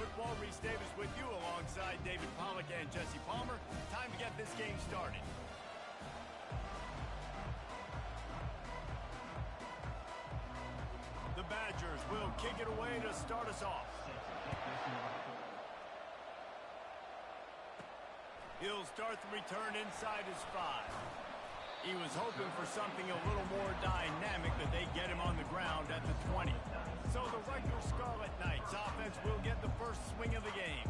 Football. Reese Davis with you alongside David Pollack and Jesse Palmer. Time to get this game started. The Badgers will kick it away to start us off. He'll start the return inside his 5. He was hoping for something a little more dynamic, but they get him on the ground at the 20. So the Rutgers Scarlet Knights offense will get the first swing of the game.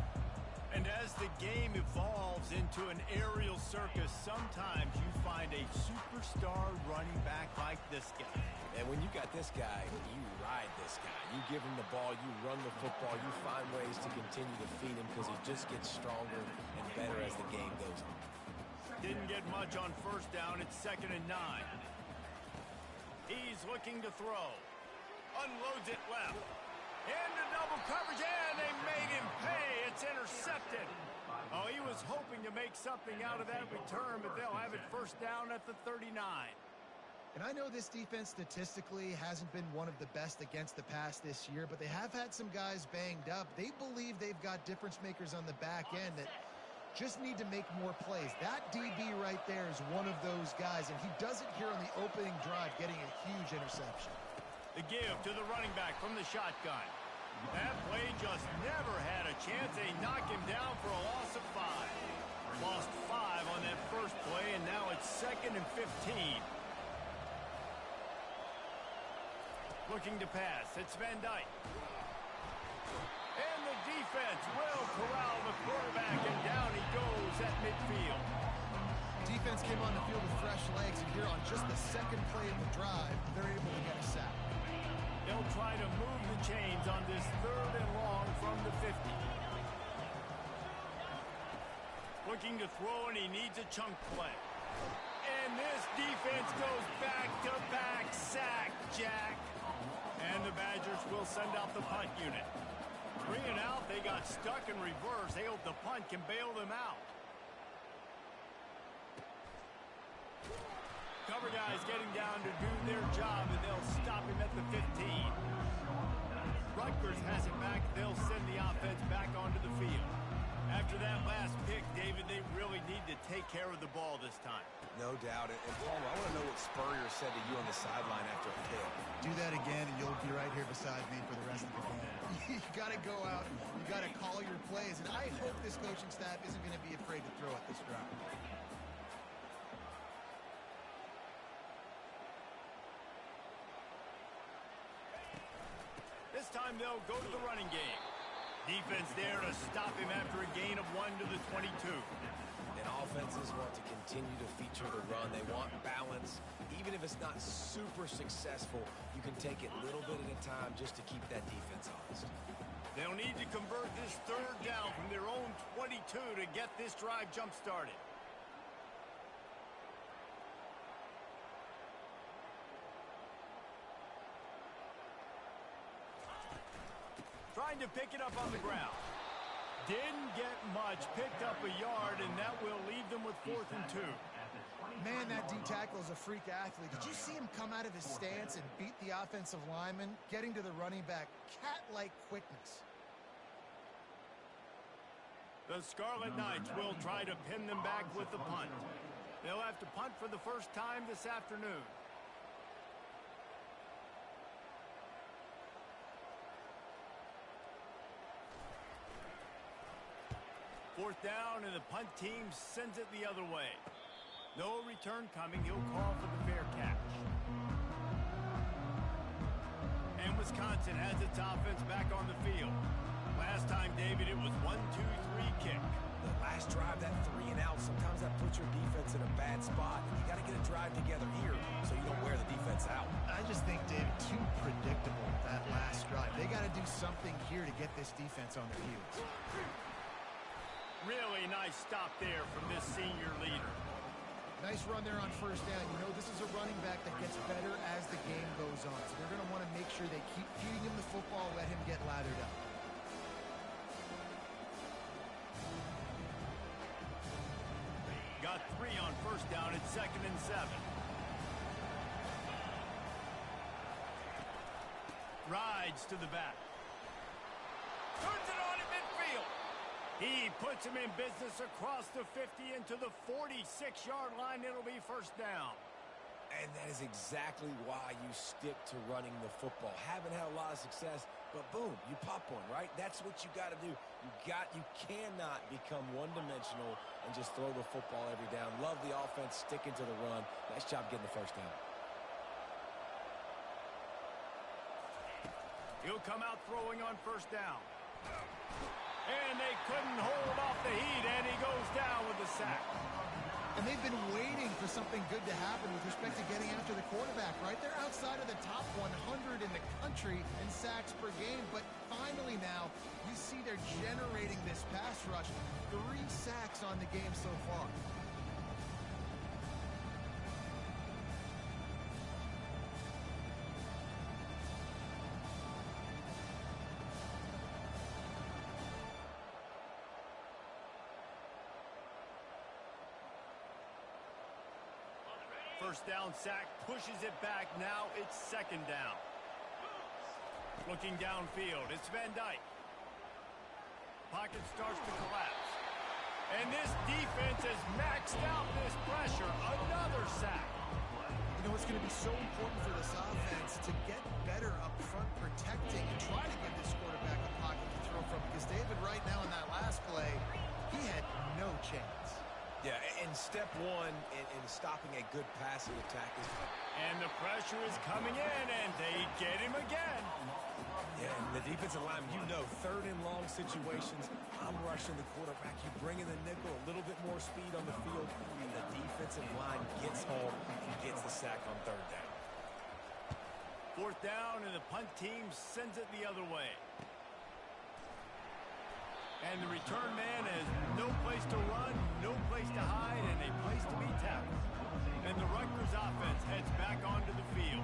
And as the game evolves into an aerial circus, sometimes you find a superstar running back like this guy. And when you got this guy, you ride this guy. You give him the ball, you run the football, you find ways to continue to feed him because he just gets stronger and better as the game goes on. Didn't get much on first down. It's 2nd and 9. He's looking to throw. Unloads it left. Into double coverage, and they made him pay. It's intercepted. Oh, he was hoping to make something out of that return, but they'll have it first down at the 39. And I know this defense statistically hasn't been one of the best against the pass this year, but they have had some guys banged up. They believe they've got difference makers on the back end that just need to make more plays. That DB right there is one of those guys, and he does it here on the opening drive, getting a huge interception. The give to the running back from the shotgun. That play just never had a chance. They knock him down for a loss of 5. Lost 5 on that first play, and now it's 2nd and 15. Looking to pass. It's Van Dyke. And the defense will corral the quarterback, and down he goes at midfield. Defense came on the field with fresh legs, and here on just the second play of the drive, they're able to get a sack. They'll try to move the chains on this 3rd and long from the 50. Looking to throw, and he needs a chunk play. And this defense goes back-to-back sack, Jack. And the Badgers will send out the punt unit. 3 and out, they got stuck in reverse. They hope the punt can bail them out. Cover guys getting down to do their job, and they'll stop him at the 15. Rutgers has it back. They'll send the offense back onto the field. After that last pick, David, they really need to take care of the ball this time. No doubt. And Palmer, I want to know what Spurrier said to you on the sideline after a pick. Do that again, and you'll be right here beside me for the rest of the game. You got to go out. You got to call your plays. And I hope this coaching staff isn't going to be afraid to throw at this drive. This time they'll go to the running game. Defense there to stop him after a gain of 1 to the 22. And offenses want to continue to feature the run. They want balance. Even if it's not super successful, you can take it little bit at a time just to keep that defense honest. They'll need to convert this 3rd down from their own 22 to get this drive jump-started. Trying to pick it up on the ground. Didn't get much. Picked up a yard, and that will leave them with 4th and 2. Man, that D-tackle is a freak athlete. Did you see him come out of his stance and beat the offensive lineman, getting to the running back? Cat-like quickness. The Scarlet Knights will try to pin them back with the punt. They'll have to punt for the first time this afternoon. Fourth down, and the punt team sends it the other way. No return coming. He'll call for the fair catch. And Wisconsin has its offense back on the field. Last time, David, it was 1-2-3 kick. The last drive, that 3 and out, sometimes that puts your defense in a bad spot. You got to get a drive together here so you don't wear the defense out. I just think, David, too predictable, that last drive. They got to do something here to get this defense on their heels. Really nice stop there from this senior leader. Nice run there on first down. You know, this is a running back that gets better as the game goes on. So they're going to want to make sure they keep feeding him the football, let him get lathered up. Got 3 on first down. It's 2nd and 7. Rides to the back. Turns it on at midfield. He puts him in business across the 50 into the 46-yard line. It'll be first down. And that is exactly why you stick to running the football. Haven't had a lot of success, but boom, you pop one, right? That's what you got to do. You cannot become one-dimensional and just throw the football every down. Love the offense, sticking to the run. Nice job getting the first down. He'll come out throwing on first down. And they couldn't hold off the heat, and he goes down with the sack. And they've been waiting for something good to happen with respect to getting after the quarterback, right? They're outside of the top 100 in the country in sacks per game, but finally now you see they're generating this pass rush. 3 sacks on the game so far. First down sack, pushes it back. Now it's second down. Looking downfield, it's Van Dyke. Pocket starts to collapse. And this defense has maxed out this pressure. Another sack. You know, it's going to be so important for this offense to get better up front protecting and try to give this quarterback a pocket to throw from, because David, right now in that last play, he had no chance. Yeah, and step one in stopping a good passing attack is... And the pressure is coming in, and they get him again. Yeah, and the defensive line, you know, third and long situations, I'm rushing the quarterback. You bring in the nickel, a little bit more speed on the field, and the defensive line gets home and gets the sack on third down. Fourth down, and the punt team sends it the other way. And the return man has no place to run, no place to hide, and a place to be tackled. And the Rutgers offense heads back onto the field.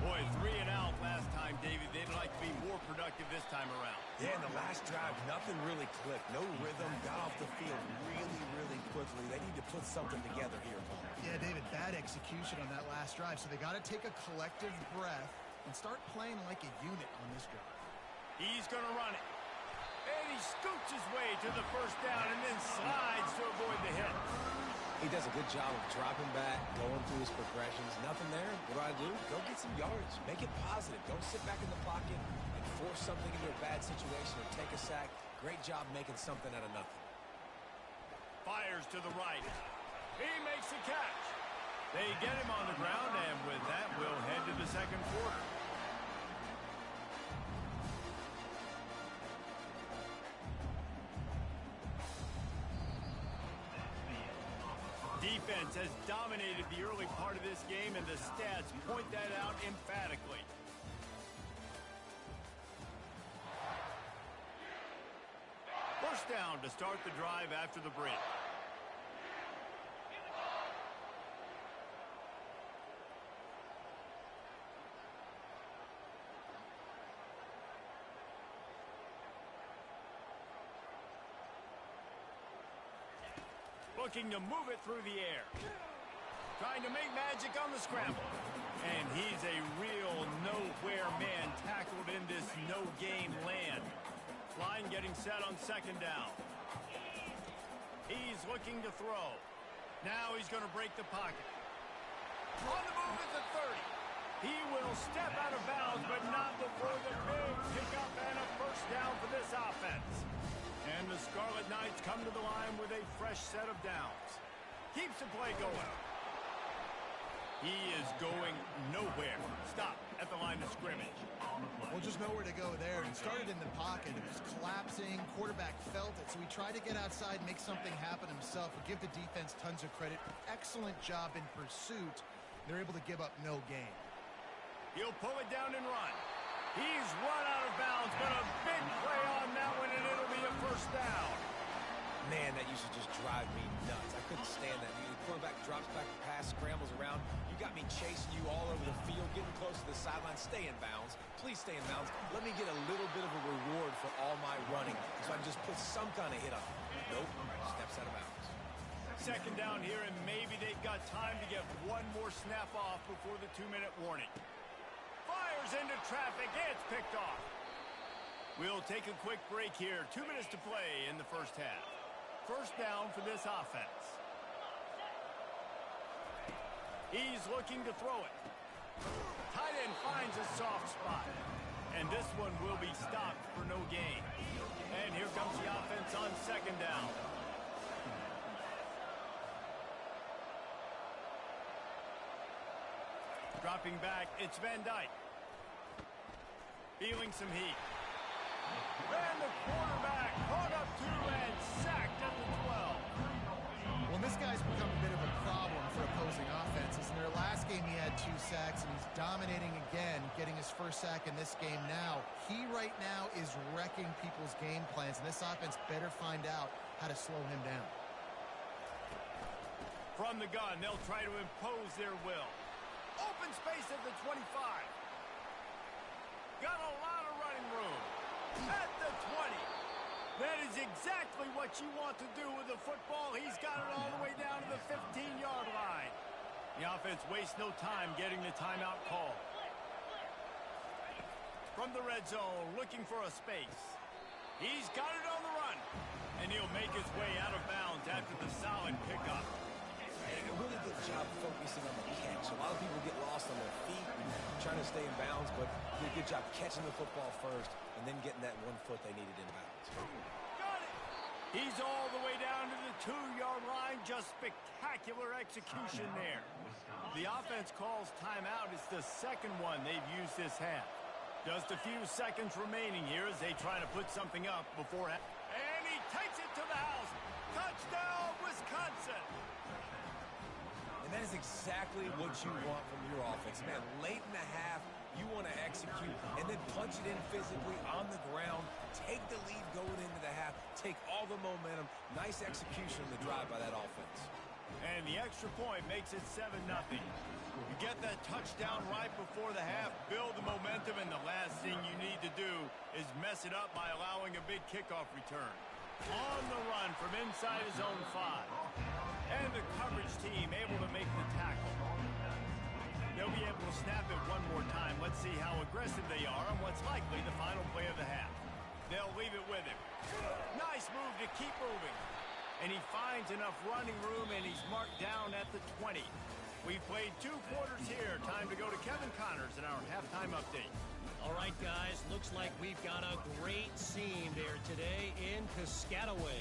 Boy, 3 and out last time, David. They'd like to be more productive this time around. Yeah, in the last drive, nothing really clicked. No rhythm, got off the field really, really quickly. They need to put something together here. Yeah, David, bad execution on that last drive. So they got to take a collective breath and start playing like a unit on this drive. He's going to run it. And he scoots his way to the first down and then slides to avoid the hit. He does a good job of dropping back, going through his progressions. Nothing there. What do? Go get some yards. Make it positive. Don't sit back in the pocket and force something into a bad situation or take a sack. Great job making something out of nothing. Fires to the right. He makes the catch. They get him on the ground, and with that, we'll head to the second quarter. Defense has dominated the early part of this game, and the stats point that out emphatically. First down to start the drive after the break. Looking to move it through the air. Trying to make magic on the scramble. And he's a real nowhere man tackled in this no-game land. Line getting set on second down. He's looking to throw. Now he's going to break the pocket. On the move at the 30. He will step out of bounds, but not before the big pickup and a first down for this offense. And the Scarlet Knights come to the line with a fresh set of downs. Keeps the play going. He is going nowhere. Stop at the line of scrimmage. Well, just nowhere to go there. It started in the pocket. It was collapsing. Quarterback felt it, so he tried to get outside, make something happen himself. But give the defense tons of credit. Excellent job in pursuit. They're able to give up no gain. He'll pull it down and run. He's run out of bounds, but a big play on that one, and it'll be a first down. Man, that used to just drive me nuts. I couldn't stand that. The quarterback drops back the pass, scrambles around. You got me chasing you all over the field, getting close to the sideline. Stay in bounds. Please stay in bounds. Let me get a little bit of a reward for all my running, so I can just put some kind of hit on him. Nope, steps out of bounds. Second down here, and maybe they've got time to get one more snap off before the 2-minute warning. Fires into traffic. It's picked off. We'll take a quick break here. 2 minutes to play in the first half. First down for this offense. He's looking to throw it. Tight end finds a soft spot. And this one will be stopped for no gain. And here comes the offense on second down. Dropping back, it's Van Dyke. Feeling some heat. And the quarterback caught up to and sacked at the 12. Well, this guy's become a bit of a problem for opposing offenses. In their last game, he had 2 sacks, and he's dominating again, getting his first sack in this game now. He right now is wrecking people's game plans, and this offense better find out how to slow him down. From the gun, they'll try to impose their will. Open space at the 25. Got a lot of running room. At the 20. That is exactly what you want to do with the football. He's got it all the way down to the 15-yard line. The offense wastes no time getting the timeout call. From the red zone, looking for a space. He's got it on the run. And he'll make his way out of bounds after the solid pickup. A really good job focusing on the catch. A lot of people get lost on their feet and trying to stay in bounds, but he did a good job catching the football first and then getting that 1 foot they needed in bounds. Got it! He's all the way down to the 2-yard line. Just spectacular execution there. The offense calls timeout. It's the second one they've used this half. Just a few seconds remaining here as they try to put something up before... And he takes it to the house. Touchdown, Wisconsin! And that is exactly what you want from your offense. Man, late in the half, you want to execute and then punch it in physically on the ground. Take the lead going into the half. Take all the momentum. Nice execution on the drive by that offense. And the extra point makes it 7-0. You get that touchdown right before the half, build the momentum, and the last thing you need to do is mess it up by allowing a big kickoff return. On the run from inside his own 5. And the coverage team able to make the tackle. They'll be able to snap it one more time. Let's see how aggressive they are on what's likely the final play of the half. They'll leave it with him. Nice move to keep moving. And he finds enough running room, and he's marked down at the 20. We've played 2 quarters here. Time to go to Kevin Connors in our halftime update. All right, guys, looks like we've got a great scene there today in Piscataway.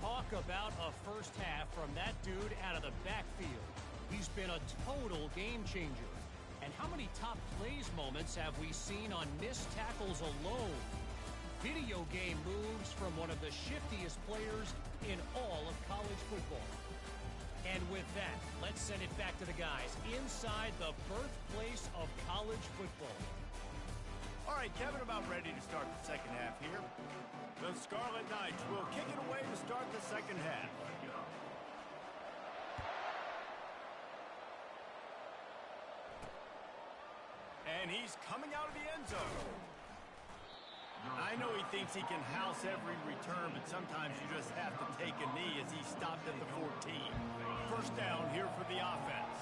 Talk about a first half from that dude out of the backfield. He's been a total game changer. And how many top plays moments have we seen on missed tackles alone? Video game moves from one of the shiftiest players in all of college football. And with that, let's send it back to the guys inside the birthplace of college football. All right, Kevin, about ready to start the second half here. The Scarlet Knights will kick it away to start the second half. And he's coming out of the end zone. I know he thinks he can house every return, but sometimes you just have to take a knee as he stopped at the 14. First down here for the offense.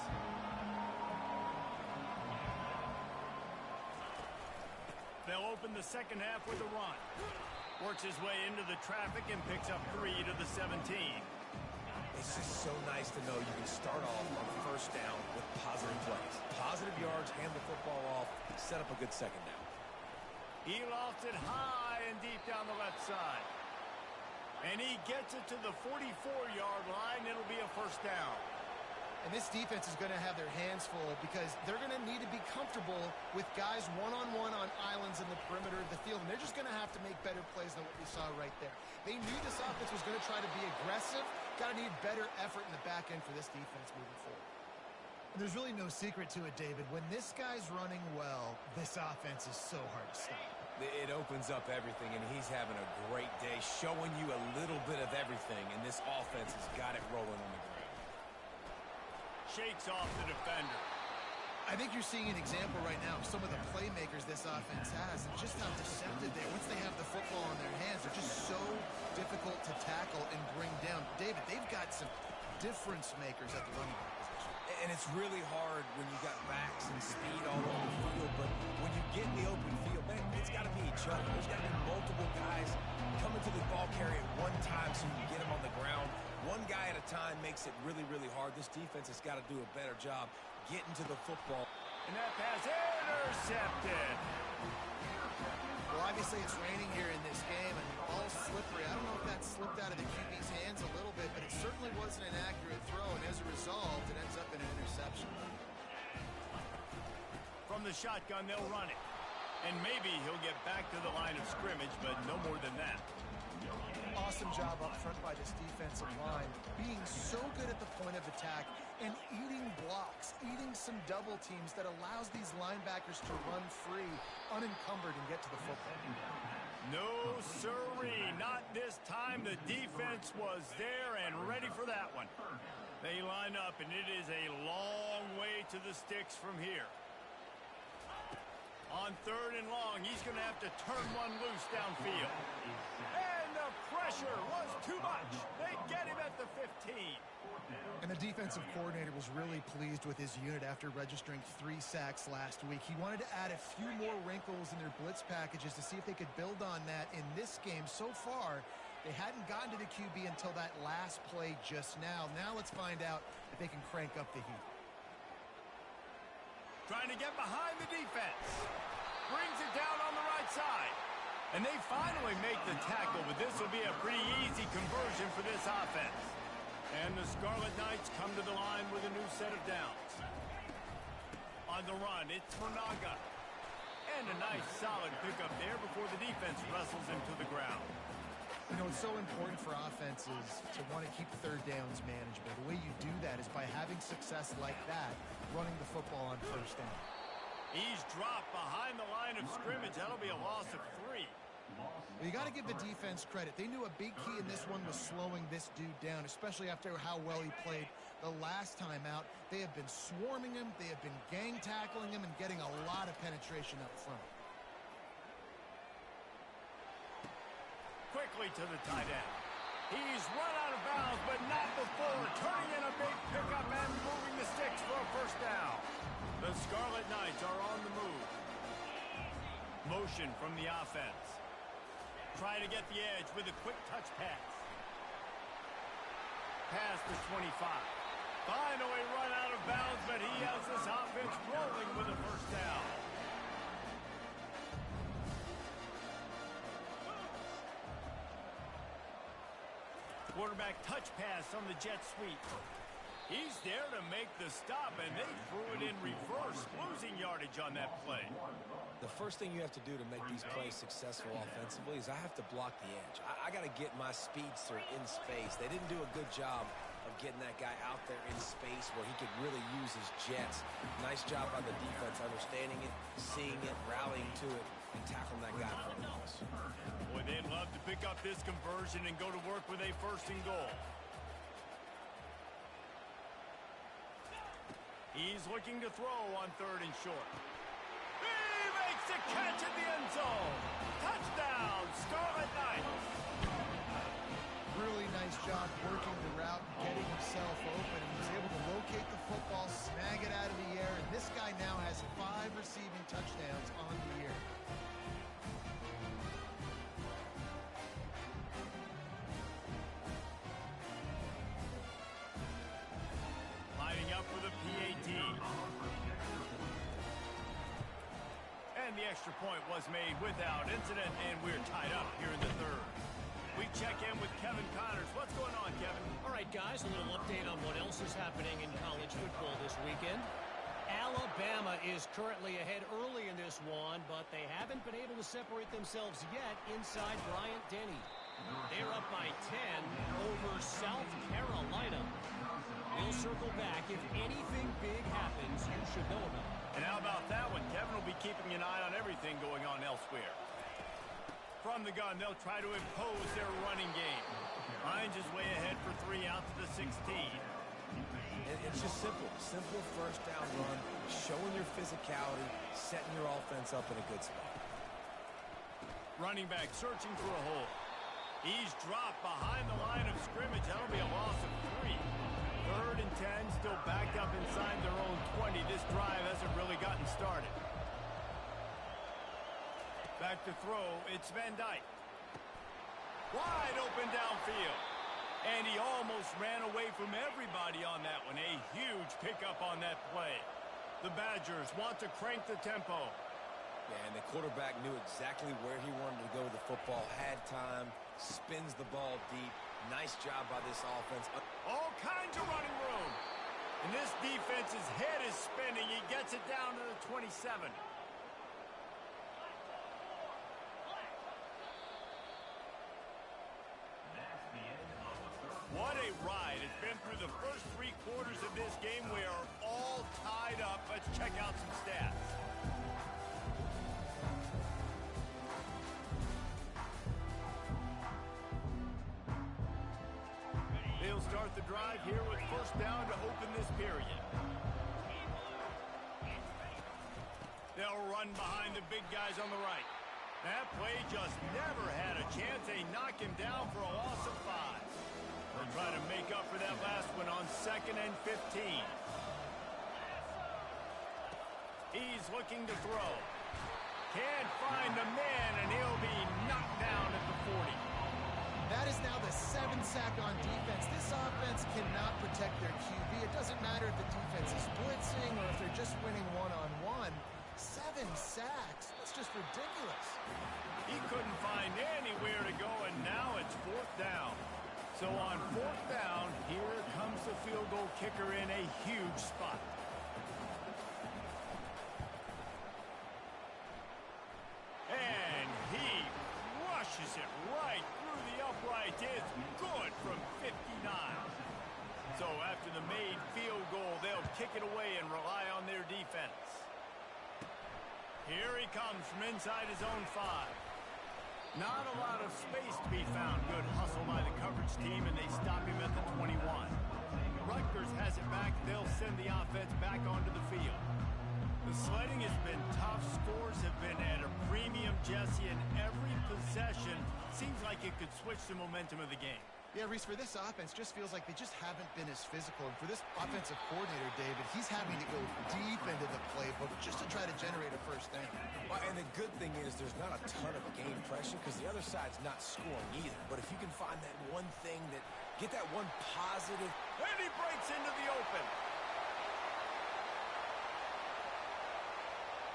They'll open the second half with a run. Works his way into the traffic and picks up 3 to the 17. It's just so nice to know you can start off on first down with positive plays. Positive yards, hand the football off, set up a good second down. He lofts it high and deep down the left side. And he gets it to the 44-yard line. It'll be a first down. And this defense is going to have their hands full because they're going to need to be comfortable with guys one-on-one on islands in the perimeter of the field. And they're just going to have to make better plays than what we saw right there. They knew this offense was going to try to be aggressive. Got to need better effort in the back end for this defense moving forward. And there's really no secret to it, David. When this guy's running well, this offense is so hard to stop. It opens up everything, and he's having a great day, showing you a little bit of everything, and this offense has got it rolling on the ground. Shakes off the defender. I think you're seeing an example right now of some of the playmakers this offense has and just how deceptive they are. Once they have the football in their hands, they're just so difficult to tackle and bring down. David, they've got some difference makers at the running back position. And it's really hard when you got backs and speed all over the field, but when you get in the open field, man, it's got to be each other. There's got to be multiple guys coming to the ball carrier at one time so you can get them on the ground. One guy at a time makes it really, really hard. This defense has got to do a better job getting to the football. And that pass intercepted. Well, obviously it's raining here in this game, and the ball's slippery. I don't know if that slipped out of the QB's hands a little bit, but it certainly wasn't an accurate throw, and as a result, it ends up in an interception. From the shotgun, they'll run it. And maybe he'll get back to the line of scrimmage, but no more than that. Awesome job up front by this defensive line, being so good at the point of attack and eating blocks, eating some double teams that allows these linebackers to run free, unencumbered, and get to the football. No, sirree, not this time. The defense was there and ready for that one. They line up, and it is a long way to the sticks from here. On 3rd and long, he's going to have to turn one loose downfield. And the pressure was too much. They get him at the 15. And the defensive coordinator was really pleased with his unit after registering 3 sacks last week. He wanted to add a few more wrinkles in their blitz packages to see if they could build on that in this game. So far, they hadn't gotten to the QB until that last play just now. Now let's find out if they can crank up the heat. Trying to get behind the defense. Brings it down on the right side. And they finally make the tackle, but this will be a pretty easy conversion for this offense. And the Scarlet Knights come to the line with a new set of downs. On the run, it's Monaga. And a nice solid pickup there before the defense wrestles him to the ground. You know, it's so important for offenses to want to keep 3rd downs manageable. The way you do that is by having success like that, running the football on 1st down. He's dropped behind the line of scrimmage. That'll be a loss of 3. Well, you got to give the defense credit. They knew a big key in this one was slowing this dude down, especially after how well he played the last time out. They have been swarming him. They have been gang tackling him and getting a lot of penetration up front. Quickly to the tight end. He's run out of bounds, but not before turning in a big pickup and moving the sticks for a 1st down. The Scarlet Knights are on the move. Motion from the offense. Trying to get the edge with a quick touch pass. Pass to 25. Finally run out of bounds, but he has this offense rolling with a 1st down. Quarterback touch pass on the jet sweep. He's there to make the stop, and they threw it in reverse, losing yardage on that play. The first thing you have to do to make these plays successful offensively is I have to block the edge. I got to get my speedster in space. They didn't do a good job of getting that guy out there in space where he could really use his jets. Nice job by the defense, understanding it, seeing it, rallying to it, and tackling that guy for the loss. Boy, they'd love to pick up this conversion and go to work with a 1st and goal. He's looking to throw on 3rd and short. He makes the catch in the end zone. Touchdown, Scarlet Knights. Really nice job working the route, getting himself open, and he's able to locate the football, snag it out of the air, and this guy now has 5 receiving touchdowns on the year. Lining up for the PAT. And the extra point was made without incident, and we're tied up here in the 3rd. We check in with Kevin Connors. What's going on, Kevin? All right, guys, a little update on what else is happening in college football this weekend. Alabama is currently ahead early in this one, but they haven't been able to separate themselves yet inside Bryant-Denny. They're up by 10 over South Carolina. We'll circle back. If anything big happens, you should know about it. And how about that one? Kevin will be keeping an eye on everything going on elsewhere. From the gun, they'll try to impose their running game. Hines is way ahead for 3 out to the 16. It's just simple. Simple 1st down run, showing your physicality, setting your offense up in a good spot. Running back searching for a hole. He's dropped behind the line of scrimmage. That'll be a loss of 3. 3rd and 10, still backed up inside their own 20. This drive hasn't really gotten started. Back to throw, it's Van Dyke. Wide open downfield. And he almost ran away from everybody on that one. A huge pickup on that play. The Badgers want to crank the tempo. Yeah, and the quarterback knew exactly where he wanted to go with the football. Had time, spins the ball deep. Nice job by this offense. All kinds of running room. And this defense's head is spinning. He gets it down to the 27. What a ride. It's been through the first 3 quarters of this game. We are all tied up. Let's check out some stats. They'll start the drive here with 1st down to open this period. They'll run behind the big guys on the right. That play just never had a chance. They knock him down for a loss of 5. They'll try to make up for that last one on 2nd and 15. He's looking to throw. Can't find the man, and he'll be knocked down at the 40. That is now the 7th sack on defense. This offense cannot protect their QB. It doesn't matter if the defense is blitzing or if they're just winning one-on-one. 7 sacks. That's just ridiculous. He couldn't find anywhere to go, and now it's 4th down. So on 4th down, here comes the field goal kicker in a huge spot. And he rushes it right through the upright. It's good from 59. So after the made field goal, they'll kick it away and rely on their defense. Here he comes from inside his own 5. Not a lot of space to be found. Good hustle by the coverage team, and they stop him at the 21. Rutgers has it back. They'll send the offense back onto the field. The sledding has been tough. Scores have been at a premium, Jesse, and every possession seems like it could switch the momentum of the game. Yeah, Reese, for this offense, just feels like they just haven't been as physical. And for this offensive coordinator, David, he's having to go deep into the playbook just to try to generate a 1st down. Well, and the good thing is there's not a ton of game pressure because the other side's not scoring either. But if you can find that one thing that, get that one positive. And he breaks into the open.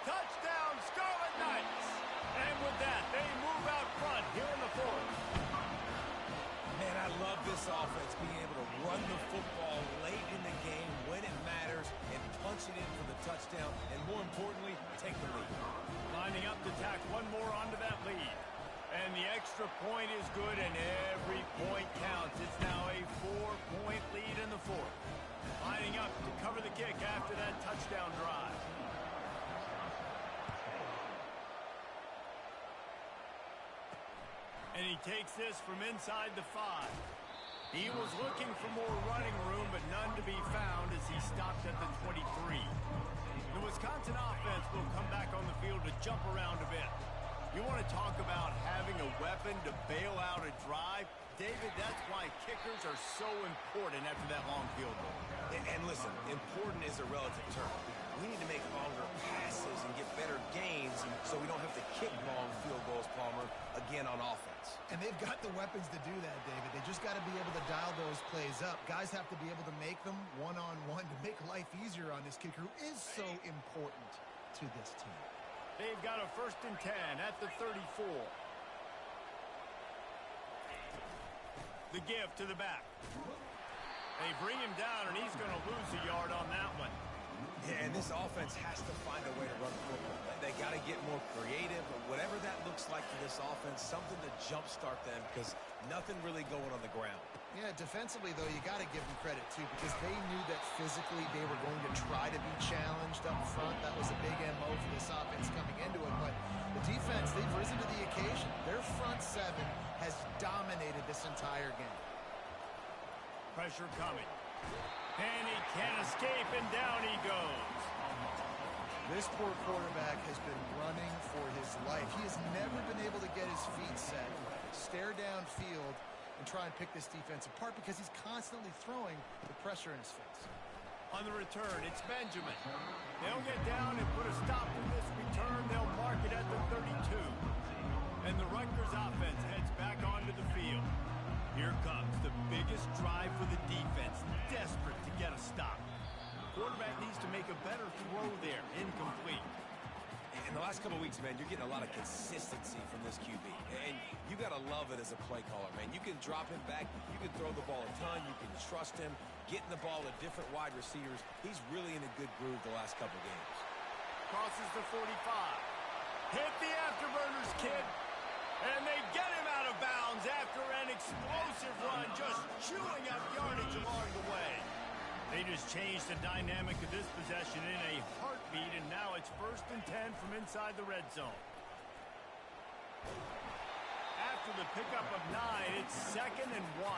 Touchdown, Scarlet Knights. And with that, they move out front here in the 4th. Man, I love this offense, being able to run the football late in the game when it matters and punch it in for the touchdown, and more importantly, take the lead. Lining up to tack one more onto that lead. And the extra point is good, and every point counts. It's now a 4-point lead in the 4th. Lining up to cover the kick after that touchdown drive. And he takes this from inside the 5. He was looking for more running room, but none to be found as he stopped at the 23. The Wisconsin offense will come back on the field to jump around a bit. You want to talk about having a weapon to bail out a drive? David, that's why kickers are so important after that long field goal. And listen, important is a relative term. We need to make longer passes and get better gains so we don't have to kick long field goals, Palmer, again on offense. And they've got the weapons to do that, David. They just got to be able to dial those plays up. Guys have to be able to make them one-on-one to make life easier on this kicker who is so important to this team. They've got a 1st and 10 at the 34. The give to the back. They bring him down, and he's going to lose a yard on that one. Yeah, and this offense has to find a way to run the football. They got to get more creative, or whatever that looks like for this offense, something to jumpstart them because nothing really going on the ground. Yeah, defensively, though, you got to give them credit, too, because they knew that physically they were going to try to be challenged up front. That was a big MO for this offense coming into it. But the defense, they've risen to the occasion. Their front 7 has dominated this entire game. Pressure coming. And he can't escape, and down he goes. This poor quarterback has been running for his life. He has never been able to get his feet set, stare downfield, and try and pick this defense apart because he's constantly throwing the pressure in his face. On the return, it's Benjamin. They'll get down and put a stop to this return. They'll mark it at the 32. And the Rutgers offense heads back onto the field. Here comes the biggest drive for the defense, desperate to get a stop. The quarterback needs to make a better throw there, incomplete. In the last couple of weeks, man, you're getting a lot of consistency from this QB. And you got to love it as a play caller, man. You can drop him back. You can throw the ball a ton. You can trust him. Getting the ball to different wide receivers. He's really in a good groove the last couple of games. Crosses the 45. Hit the afterburners, kid. And they get him out of bounds after an explosive run, just chewing up yardage along the way. They just changed the dynamic of this possession in a heartbeat, and now it's 1st and 10 from inside the red zone. After the pickup of 9, it's 2nd and 1.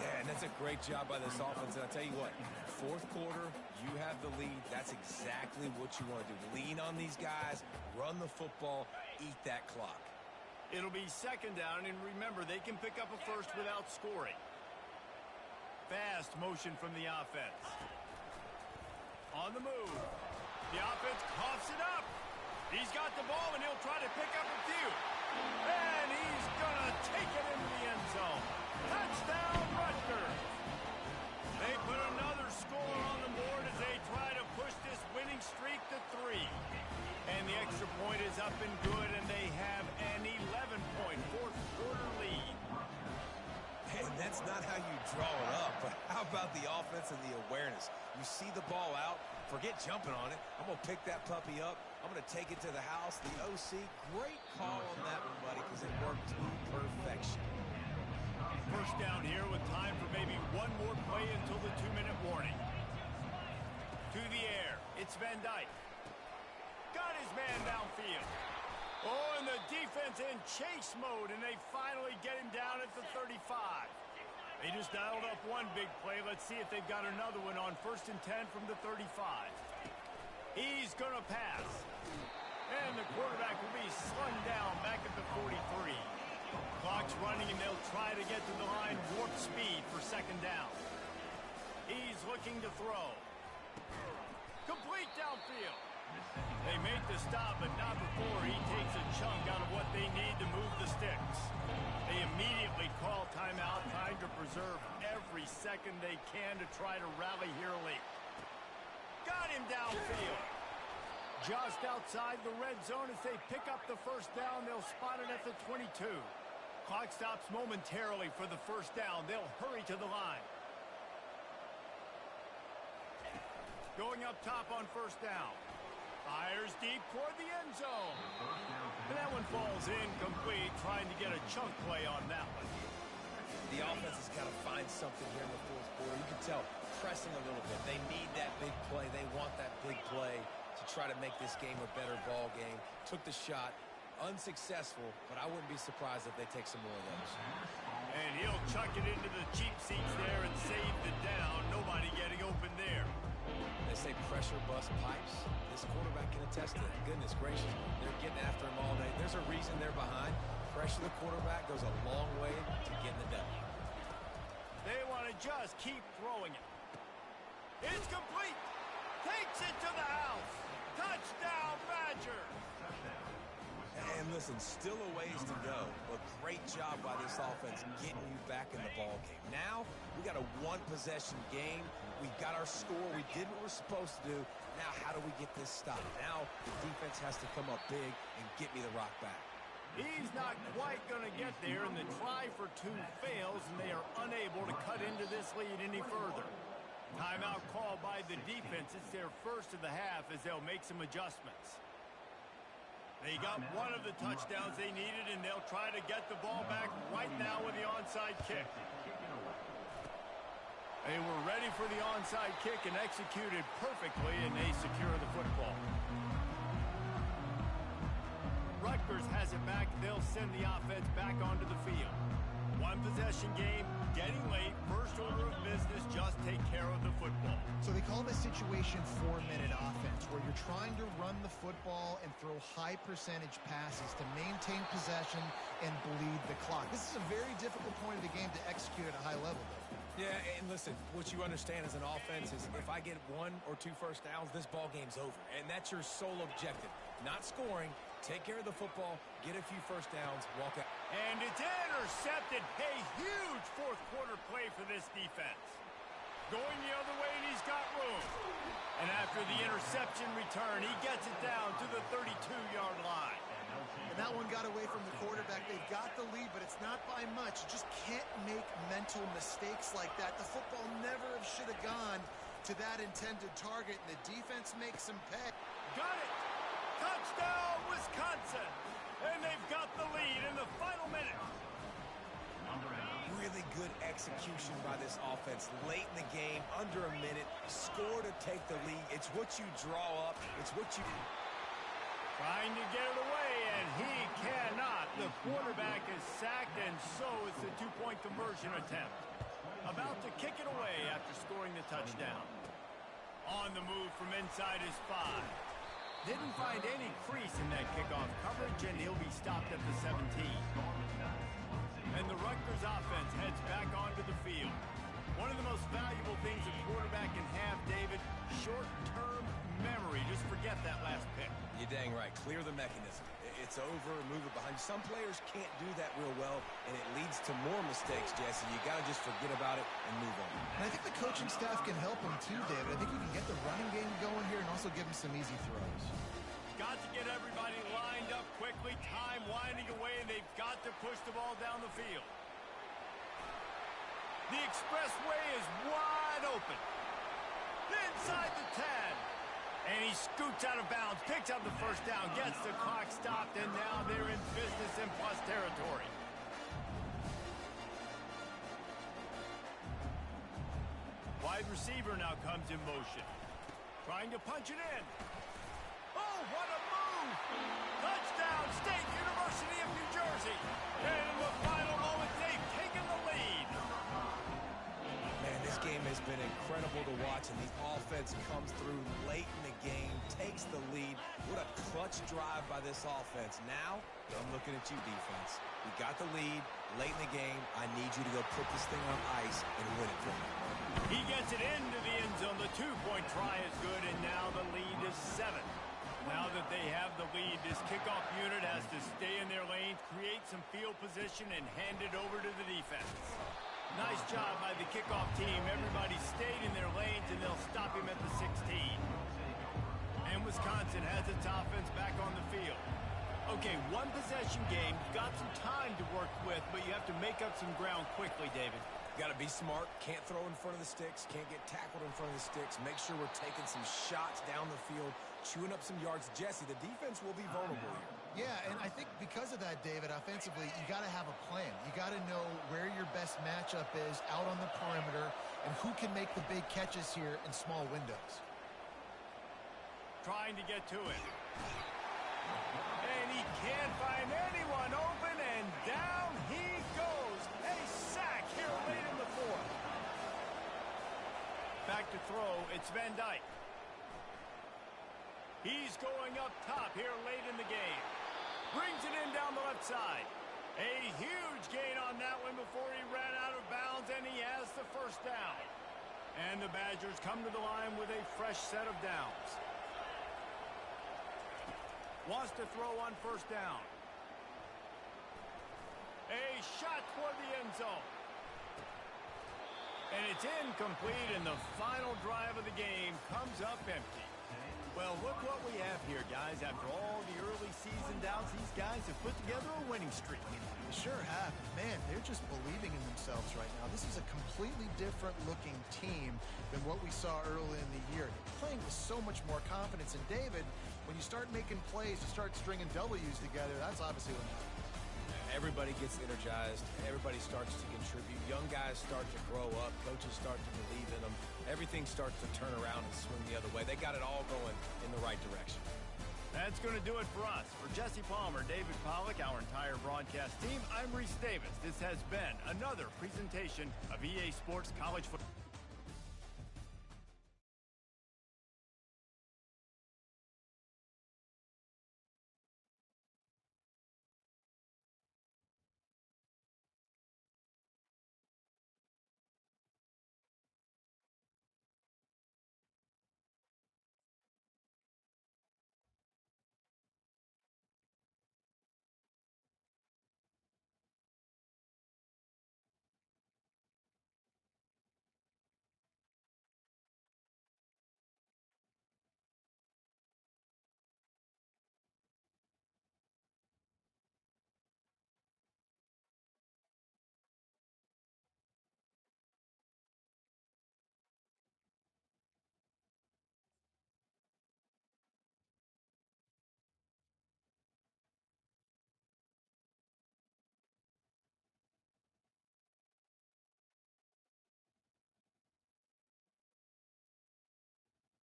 Yeah, and that's a great job by this offense. And I'll tell you what, 4th quarter, you have the lead. That's exactly what you want to do. Lean on these guys, run the football, eat that clock. It'll be 2nd down, and remember, they can pick up a first without scoring. Fast motion from the offense. On the move. The offense coughs it up. He's got the ball, and he'll try to pick up a few. And he's going to take it into the end zone. Touchdown, Rutgers. They put another score on the board as they try to push this winning streak to 3. And the extra point is up and good, and they have an 11-point 4th quarter lead. And that's not how you draw it up, but how about the offense and the awareness? You see the ball out, forget jumping on it. I'm going to pick that puppy up. I'm going to take it to the house. The OC, great call on that one, buddy, because it worked to perfection. First down here with time for maybe one more play until the 2-minute warning. To the air, it's Van Dyke. Got his man downfield. Oh, and the defense in chase mode, and they finally get him down at the 35. They just dialed up one big play. Let's see if they've got another one on 1st and 10 from the 35. He's going to pass. And the quarterback will be slung down back at the 43. Clock's running, and they'll try to get to the line warp speed for 2nd down. He's looking to throw. Complete downfield. They make the stop, but not before he takes a chunk out of what they need to move the sticks. They immediately call timeout, trying to preserve every second they can to try to rally here late. Got him downfield. Just outside the red zone as they pick up the 1st down. They'll spot it at the 22. Clock stops momentarily for the 1st down. They'll hurry to the line. Going up top on 1st down. Fires deep toward the end zone. And that one falls incomplete, trying to get a chunk play on that one. The offense has got to find something here in the 4th quarter. You can tell, pressing a little bit. They need that big play. They want that big play to try to make this game a better ball game. Took the shot. Unsuccessful, but I wouldn't be surprised if they take some more of those. And he'll chuck it into the cheap seats there and save the down. Nobody getting open there. They say pressure bust pipes. This quarterback can attest to that. Goodness gracious, they're getting after him all day. There's a reason they're behind. Pressure the quarterback goes a long way to getting the W. They want to just keep throwing it. It's complete. Takes it to the house. Touchdown, Badgers. And listen, still a ways to go, but great job by this offense getting you back in the ball game. Now, we got a one-possession game. We got our score. We did what we're supposed to do. Now, how do we get this stopped? Now, the defense has to come up big and get me the rock back. He's not quite going to get there, and the try for 2 fails, and they are unable to cut into this lead any further. Timeout called by the defense. It's their 1st of the half as they'll make some adjustments. They got one of the touchdowns they needed, and they'll try to get the ball back right now with the onside kick. They were ready for the onside kick and executed perfectly, and they secure the football. Rutgers has it back. They'll send the offense back onto the field. One possession game, getting late. First order of business, just take care of the football. So they call this situation 4-minute offense, where you're trying to run the football and throw high percentage passes to maintain possession and bleed the clock. This is a very difficult point of the game to execute at a high level, though. Yeah, and listen, what you understand as an offense is if I get 1 or 2 first downs, this ball game's over. And that's your sole objective. Not scoring, take care of the football, get a few first downs, walk out. And it's intercepted. A huge fourth quarter play for this defense. Going the other way, and he's got room. And after the interception return, he gets it down to the 32-yard line. And that one got away from the quarterback. They've got the lead, but it's not by much. You just can't make mental mistakes like that. The football never should have gone to that intended target, and the defense makes them pay. Got it! Touchdown, Wisconsin! And they've got the lead in the final minute. Really good execution by this offense. Late in the game, under a minute, score to take the lead. It's what you draw up. It's what you... Trying to get it away, and he cannot. The quarterback is sacked, and so it's a two-point conversion attempt. About to kick it away after scoring the touchdown. On the move from inside his 5. Didn't find any crease in that kickoff coverage, and he'll be stopped at the 17. And the Rutgers offense heads back onto the field. One of the most valuable things a quarterback can have, David, short-term memory. Just forget that last pick. You're dang right. Clear the mechanism. It's over, move it behind. Some players can't do that real well, and it leads to more mistakes, Jesse. You got to just forget about it and move on. And I think the coaching staff can help him too, David. I think you can get the running game going here and also give him some easy throws. Got to get everybody lined up quickly. Time winding away, and they've got to push the ball down the field. The expressway is wide open. Inside the 10. And he scoots out of bounds, picks up the first down, gets the clock stopped, and now they're in business in plus territory. Wide receiver now comes in motion. Trying to punch it in. Oh, what a move! Touchdown, State University of New Jersey. And in the final moment, they've taken the lead. Man, this game has been incredible to watch, and the offense comes through late in the game, takes the lead. What a clutch drive by this offense. Now, I'm looking at you, defense. We got the lead late in the game. I need you to go put this thing on ice and win it for me. He gets it into the end zone. The two-point try is good, and now the lead is 7. Now that they have the lead, this kickoff unit has to stay in their lanes, create some field position, and hand it over to the defense. Nice job by the kickoff team. Everybody stayed in their lanes, and they'll stop him at the 16. And Wisconsin has its offense back on the field. Okay, one possession game. You've got some time to work with, but you have to make up some ground quickly, David. Got to be smart. Can't throw in front of the sticks. Can't get tackled in front of the sticks. Make sure we're taking some shots down the field, chewing up some yards. Jesse, the defense will be vulnerable here. Yeah, and I think because of that, David, offensively, you got to have a plan. You got to know where your best matchup is out on the perimeter and who can make the big catches here in small windows. Trying to get to it. And he can't find anyone open, and down he goes. A sack here late in the 4th. Back to throw, it's Van Dyke. He's going up top here late in the game. Brings it in down the left side. A huge gain on that one before he ran out of bounds, and he has the first down. And the Badgers come to the line with a fresh set of downs. Wants to throw on first down. A shot toward the end zone. And it's incomplete, and the final drive of the game comes up empty. Well, look what we have here, guys. After all the early season doubts, these guys have put together a winning streak. They sure have. Man, they're just believing in themselves right now. This is a completely different looking team than what we saw early in the year. They're playing with so much more confidence. And David, when you start making plays, you start stringing W's together, that's obviously what happens. Everybody gets energized. Everybody starts to contribute. Young guys start to grow up. Coaches start to believe in them. Everything starts to turn around and swing the other way. They got it all going in the right direction. That's going to do it for us. For Jesse Palmer, David Pollack, our entire broadcast team, I'm Reese Davis. This has been another presentation of EA Sports College Football.